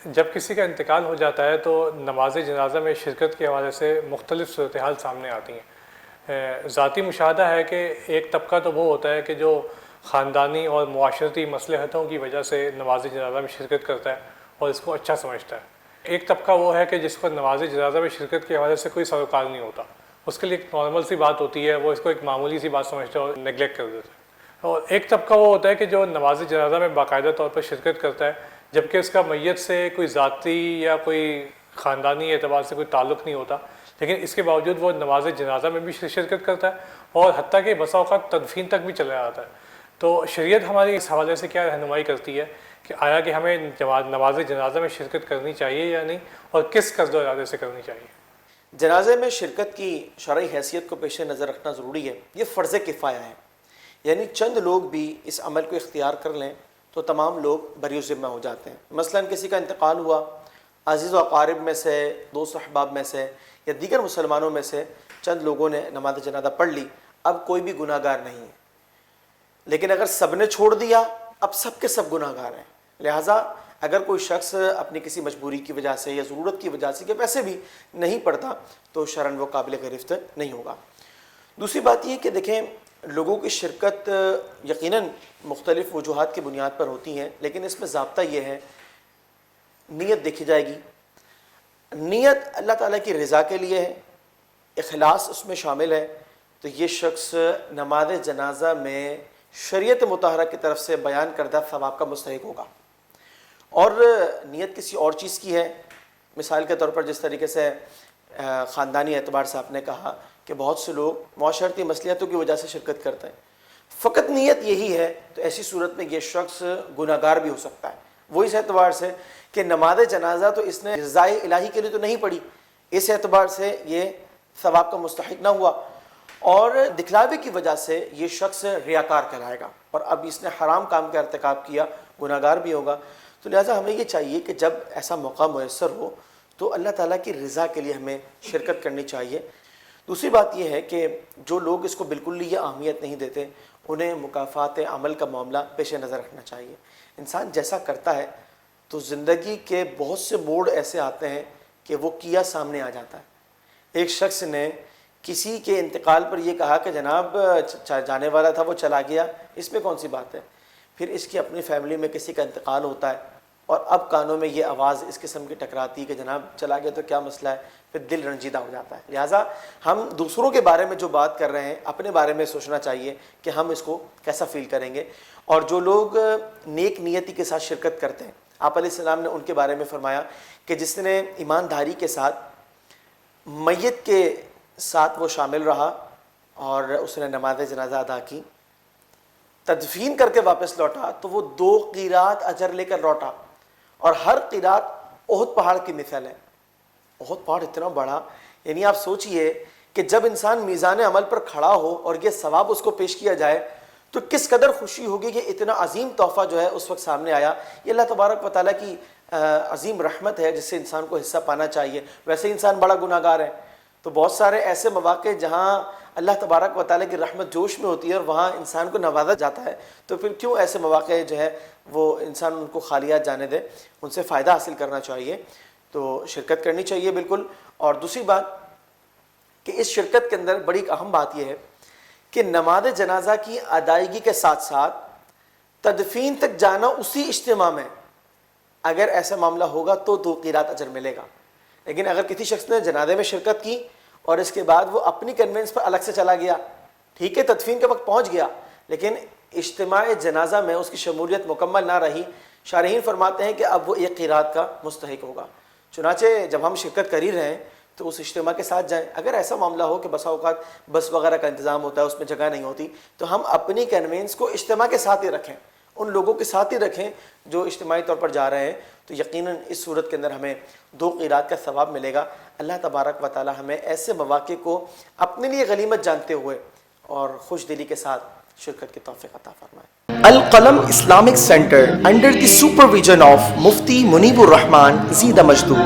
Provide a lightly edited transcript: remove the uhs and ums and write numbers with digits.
جب کسی کا انتقال ہو جاتا ہے تو نماز جنازہ میں شرکت کے حوالے سے مختلف صورتحال سامنے آتی ہیں۔ ذاتی مشاہدہ ہے کہ ایک طبقہ تو وہ ہوتا ہے کہ جو خاندانی اور معاشرتی مصلحتوں کی وجہ سے نماز جنازہ میں شرکت کرتا ہے اور اس کو اچھا سمجھتا ہے۔ ایک طبقہ وہ ہے کہ جس کو نماز جنازہ میں شرکت کے حوالے سے کوئی سروکار نہیں ہوتا، اس کے لیے ایک نارمل سی بات ہوتی ہے، وہ اس کو ایک معمولی سی بات سمجھتا ہے اور نیگلیکٹ کر دیتا ہے۔ اور ایک طبقہ وہ ہوتا ہے کہ جو نماز جنازہ میں باقاعدہ طور پر شرکت کرتا ہے، جبکہ اس کا میت سے کوئی ذاتی یا کوئی خاندانی اعتبار سے کوئی تعلق نہیں ہوتا، لیکن اس کے باوجود وہ نماز جنازہ میں بھی شرکت کرتا ہے اور حتیٰ کہ بسا اوقات تدفین تک بھی چلا جاتا ہے۔ تو شریعت ہماری اس حوالے سے کیا رہنمائی کرتی ہے کہ آیا کہ ہمیں نماز جنازہ میں شرکت کرنی چاہیے یا نہیں، اور کس قصد و ارادے سے کرنی چاہیے؟ جنازے میں شرکت کی شرعی حیثیت کو پیش نظر رکھنا ضروری ہے۔ یہ فرض کفایہ ہے، یعنی چند لوگ بھی اس عمل کو اختیار کر لیں تو تمام لوگ بری ذمہ ہو جاتے ہیں۔ مثلا کسی کا انتقال ہوا، عزیز و اقارب میں سے، دوست احباب میں سے یا دیگر مسلمانوں میں سے چند لوگوں نے نماز جنازہ پڑھ لی، اب کوئی بھی گناہ گار نہیں ہے۔ لیکن اگر سب نے چھوڑ دیا، اب سب کے سب گناہ گار ہیں۔ لہٰذا اگر کوئی شخص اپنی کسی مجبوری کی وجہ سے یا ضرورت کی وجہ سے کہ ویسے بھی نہیں پڑھتا تو شرعاً وہ قابل گرفت نہیں ہوگا۔ دوسری بات یہ کہ دیکھیں، لوگوں کی شرکت یقیناً مختلف وجوہات کی بنیاد پر ہوتی ہیں، لیکن اس میں ضابطہ یہ ہے، نیت دیکھی جائے گی۔ نیت اللہ تعالیٰ کی رضا کے لیے ہے، اخلاص اس میں شامل ہے، تو یہ شخص نماز جنازہ میں شریعت مطہرہ کی طرف سے بیان کردہ ثواب کا مستحق ہوگا۔ اور نیت کسی اور چیز کی ہے، مثال کے طور پر جس طریقے سے خاندانی اعتبار سے آپ نے کہا کہ بہت سے لوگ معاشرتی مصلحتوں کی وجہ سے شرکت کرتے ہیں، فقط نیت یہی ہے، تو ایسی صورت میں یہ شخص گناہ گار بھی ہو سکتا ہے۔ وہ اس اعتبار سے کہ نماز جنازہ تو اس نے رضائے الہی کے لیے تو نہیں پڑھی، اس اعتبار سے یہ ثواب کا مستحق نہ ہوا، اور دکھلاوے کی وجہ سے یہ شخص ریاکار کہلائے گا، اور اب اس نے حرام کام کا ارتکاب کیا، گناہ گار بھی ہوگا۔ تو لہٰذا ہمیں یہ چاہیے کہ جب ایسا موقع میسر ہو تو اللہ تعالیٰ کی رضا کے لیے ہمیں شرکت کرنی چاہیے۔ دوسری بات یہ ہے کہ جو لوگ اس کو بالکل یہ اہمیت نہیں دیتے، انہیں مکافات عمل کا معاملہ پیش نظر رکھنا چاہیے۔ انسان جیسا کرتا ہے تو زندگی کے بہت سے موڑ ایسے آتے ہیں کہ وہ کیا سامنے آ جاتا ہے۔ ایک شخص نے کسی کے انتقال پر یہ کہا کہ جناب جانے والا تھا وہ چلا گیا، اس میں کون سی بات ہے؟ پھر اس کی اپنی فیملی میں کسی کا انتقال ہوتا ہے اور اب کانوں میں یہ آواز اس قسم کی ٹکراتی ہے کہ جناب چلا گیا تو کیا مسئلہ ہے، پھر دل رنجیدہ ہو جاتا ہے۔ لہٰذا ہم دوسروں کے بارے میں جو بات کر رہے ہیں، اپنے بارے میں سوچنا چاہیے کہ ہم اس کو کیسا فیل کریں گے۔ اور جو لوگ نیک نیتی کے ساتھ شرکت کرتے ہیں، آپ علیہ السلام نے ان کے بارے میں فرمایا کہ جس نے ایمانداری کے ساتھ میت کے ساتھ وہ شامل رہا اور اس نے نماز جنازہ ادا کی، تدفین کر کے واپس لوٹا تو وہ 2 قیرات اجر لے کر لوٹا، اور ہر قیرات احد پہاڑ کی مثال ہے۔ احد پہاڑ اتنا بڑا، یعنی آپ سوچئے کہ جب انسان میزان عمل پر کھڑا ہو اور یہ ثواب اس کو پیش کیا جائے تو کس قدر خوشی ہوگی کہ اتنا عظیم تحفہ جو ہے اس وقت سامنے آیا۔ یہ اللہ تبارک و تعالیٰ کی عظیم رحمت ہے جس سے انسان کو حصہ پانا چاہیے۔ ویسے ہی انسان بڑا گناہ گار ہے، تو بہت سارے ایسے مواقع جہاں اللہ تبارک و تعالیٰ کی رحمت جوش میں ہوتی ہے اور وہاں انسان کو نوازا جاتا ہے، تو پھر کیوں ایسے مواقع جو ہے وہ انسان ان کو خالیات جانے دے، ان سے فائدہ حاصل کرنا چاہیے، تو شرکت کرنی چاہیے بالکل۔ اور دوسری بات کہ اس شرکت کے اندر بڑی اہم بات یہ ہے کہ نماز جنازہ کی ادائیگی کے ساتھ ساتھ تدفین تک جانا اسی اجتماع میں، اگر ایسا معاملہ ہوگا تو 2 قیرات اجر ملے گا۔ لیکن اگر کسی شخص نے جنازے میں شرکت کی اور اس کے بعد وہ اپنی کنوینس پر الگ سے چلا گیا، ٹھیک ہے تدفین کے وقت پہنچ گیا، لیکن اجتماع جنازہ میں اس کی شمولیت مکمل نہ رہی، شارحین فرماتے ہیں کہ اب وہ 1 قیرات کا مستحق ہوگا۔ چنانچہ جب ہم شرکت کر ہی رہے ہیں تو اس اجتماع کے ساتھ جائیں۔ اگر ایسا معاملہ ہو کہ بسا اوقات بس وغیرہ کا انتظام ہوتا ہے، اس میں جگہ نہیں ہوتی، تو ہم اپنی کنوینس کو اجتماع کے ساتھ ہی رکھیں، ان لوگوں کے ساتھ ہی رکھیں جو اجتماعی طور پر جا رہے ہیں، تو یقیناً اس صورت کے اندر ہمیں 2 قیرات کا ثواب ملے گا۔ اللہ تبارک و تعالی ہمیں ایسے مواقع کو اپنے لیے غنیمت جانتے ہوئے اور خوش دلی کے ساتھ شرکت کی توفیق عطا فرمائے۔ القلم Islamic Center under the supervision of Mufti Munibur Rahman Zida Majdu